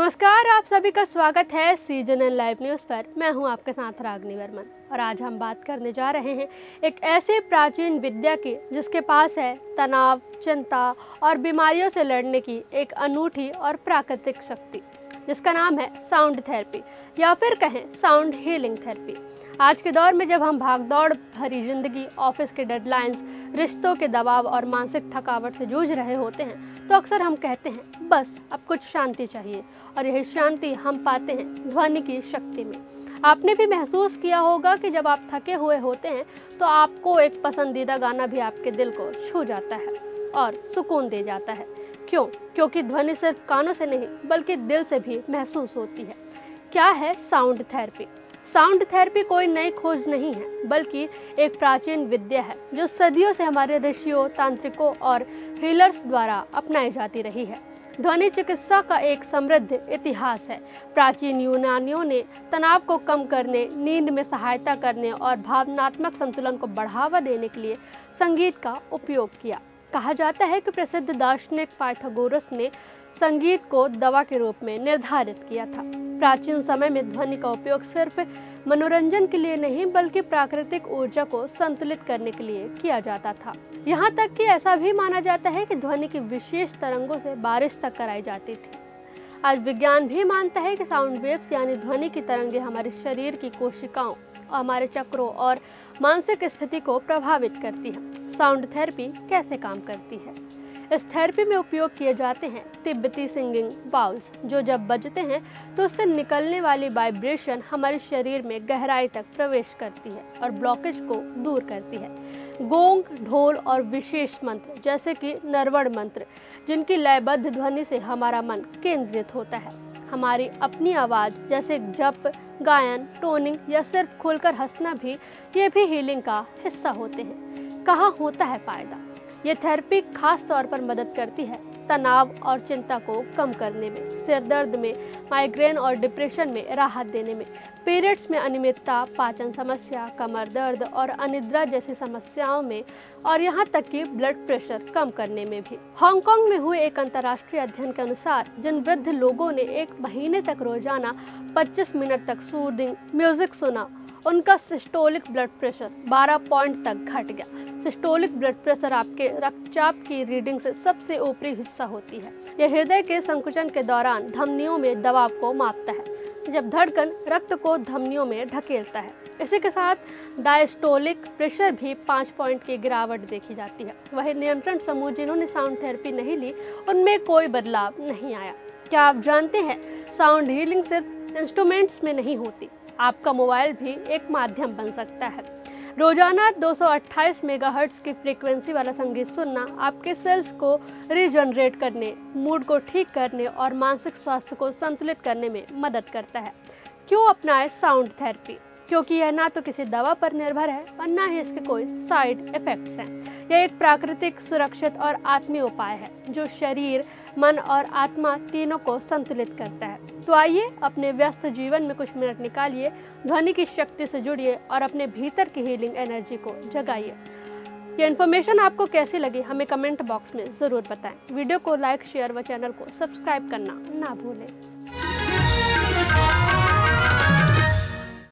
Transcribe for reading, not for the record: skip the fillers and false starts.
नमस्कार, आप सभी का स्वागत है सीजनल लाइव न्यूज़ पर। मैं हूं आपके साथ रागनी वर्मन और आज हम बात करने जा रहे हैं एक ऐसे प्राचीन विद्या की जिसके पास है तनाव, चिंता और बीमारियों से लड़ने की एक अनूठी और प्राकृतिक शक्ति, जिसका नाम है साउंड थेरेपी या फिर कहें साउंड हीलिंग थेरेपी। आज के दौर में जब हम भागदौड़ भरी जिंदगी, ऑफिस के डेडलाइंस, रिश्तों के दबाव और मानसिक थकावट से जूझ रहे होते हैं तो अक्सर हम कहते हैं बस अब कुछ शांति चाहिए, और यही शांति हम पाते हैं ध्वनि की शक्ति में। आपने भी महसूस किया होगा कि जब आप थके हुए होते हैं तो आपको एक पसंदीदा गाना भी आपके दिल को छू जाता है और सुकून दे जाता है। क्यों? क्योंकि ध्वनि सिर्फ कानों से नहीं बल्कि दिल से भी महसूस होती है। क्या है साउंड थेरेपी? साउंड थेरेपी कोई नई खोज नहीं है बल्कि एक प्राचीन विद्या है जो सदियों से हमारे ऋषियों, तांत्रिकों और हीलर्स द्वारा अपनाई जाती रही है। ध्वनि चिकित्सा का एक समृद्ध इतिहास है। प्राचीन यूनानियों ने तनाव को कम करने, नींद में सहायता करने और भावनात्मक संतुलन को बढ़ावा देने के लिए संगीत का उपयोग किया। कहा जाता है कि प्रसिद्ध दार्शनिक पाइथागोरस ने संगीत को दवा के रूप में निर्धारित किया था। प्राचीन समय में ध्वनि का उपयोग सिर्फ मनोरंजन के लिए नहीं बल्कि प्राकृतिक ऊर्जा को संतुलित करने के लिए किया जाता था। यहाँ तक कि ऐसा भी माना जाता है कि ध्वनि की विशेष तरंगों से बारिश तक कराई जाती थी। आज विज्ञान भी मानता है कि साउंड वेव्स यानी ध्वनि की तरंगें हमारे शरीर की कोशिकाओं, हमारे चक्रों और मानसिक स्थिति को प्रभावित करती है। साउंड थेरेपी कैसे काम करती है? इस थेरेपी में उपयोग किए जाते हैं तिब्बती सिंगिंग बाउल्स, जो जब बजते हैं तो उससे निकलने वाली वाइब्रेशन हमारे शरीर में गहराई तक प्रवेश करती है और ब्लॉकेज को दूर करती है। गोंग, ढोल और विशेष मंत्र जैसे कि नरवण मंत्र, जिनकी लयबद्ध ध्वनि से हमारा मन केंद्रित होता है। हमारी अपनी आवाज़ जैसे जप, गायन, टोनिंग या सिर्फ खुलकर हंसना भी ये भी हीलिंग का हिस्सा होते हैं। कहाँ होता है फ़ायदा? ये थेरेपी खास तौर पर मदद करती है तनाव और चिंता को कम करने में, सिर दर्द में, माइग्रेन और डिप्रेशन में राहत देने में, पीरियड्स में अनियमितता, पाचन समस्या, कमर दर्द और अनिद्रा जैसी समस्याओं में, और यहाँ तक कि ब्लड प्रेशर कम करने में भी। हांगकांग में हुए एक अंतर्राष्ट्रीय अध्ययन के अनुसार जिन वृद्ध लोगों ने 1 महीने तक रोजाना 25 मिनट तक सूदिंग म्यूजिक सुना, उनका सिस्टोलिक ब्लड प्रेशर 12 पॉइंट तक घट गया। सिस्टोलिक ब्लड प्रेशर आपके रक्तचाप की रीडिंग से सबसे ऊपरी हिस्सा होती है। यह हृदय के संकुचन के दौरान धमनियों में दबाव को मापता है, जब धड़कन रक्त को धमनियों में ढकेलता है। इसी के साथ डायस्टोलिक प्रेशर भी 5 पॉइंट की गिरावट देखी जाती है। वही नियंत्रण समूह जिन्होंने साउंड थेरेपी नहीं ली, उनमें कोई बदलाव नहीं आया। क्या आप जानते हैं साउंड हीलिंग सिर्फ इंस्ट्रूमेंट्स में नहीं होती, आपका मोबाइल भी एक माध्यम बन सकता है। रोजाना 228 मेगाहर्ट्ज की फ्रीक्वेंसी वाला संगीत सुनना आपके सेल्स को रीजनरेट करने, मूड को ठीक करने और मानसिक स्वास्थ्य को संतुलित करने में मदद करता है। क्यों अपनाएं साउंड थेरेपी? क्योंकि यह ना तो किसी दवा पर निर्भर है और ना ही इसके कोई साइड इफेक्ट्स हैं। यह एक प्राकृतिक, सुरक्षित और आत्मीय उपाय है जो शरीर, मन और आत्मा तीनों को संतुलित करता है। तो आइए अपने व्यस्त जीवन में कुछ मिनट निकालिए, ध्वनि की शक्ति से जुड़िए और अपने भीतर की हीलिंग एनर्जी को जगाइए। ये इन्फॉर्मेशन आपको कैसी लगी हमें कमेंट बॉक्स में ज़रूर बताएं। वीडियो को लाइक, शेयर व चैनल को सब्सक्राइब करना ना भूलें।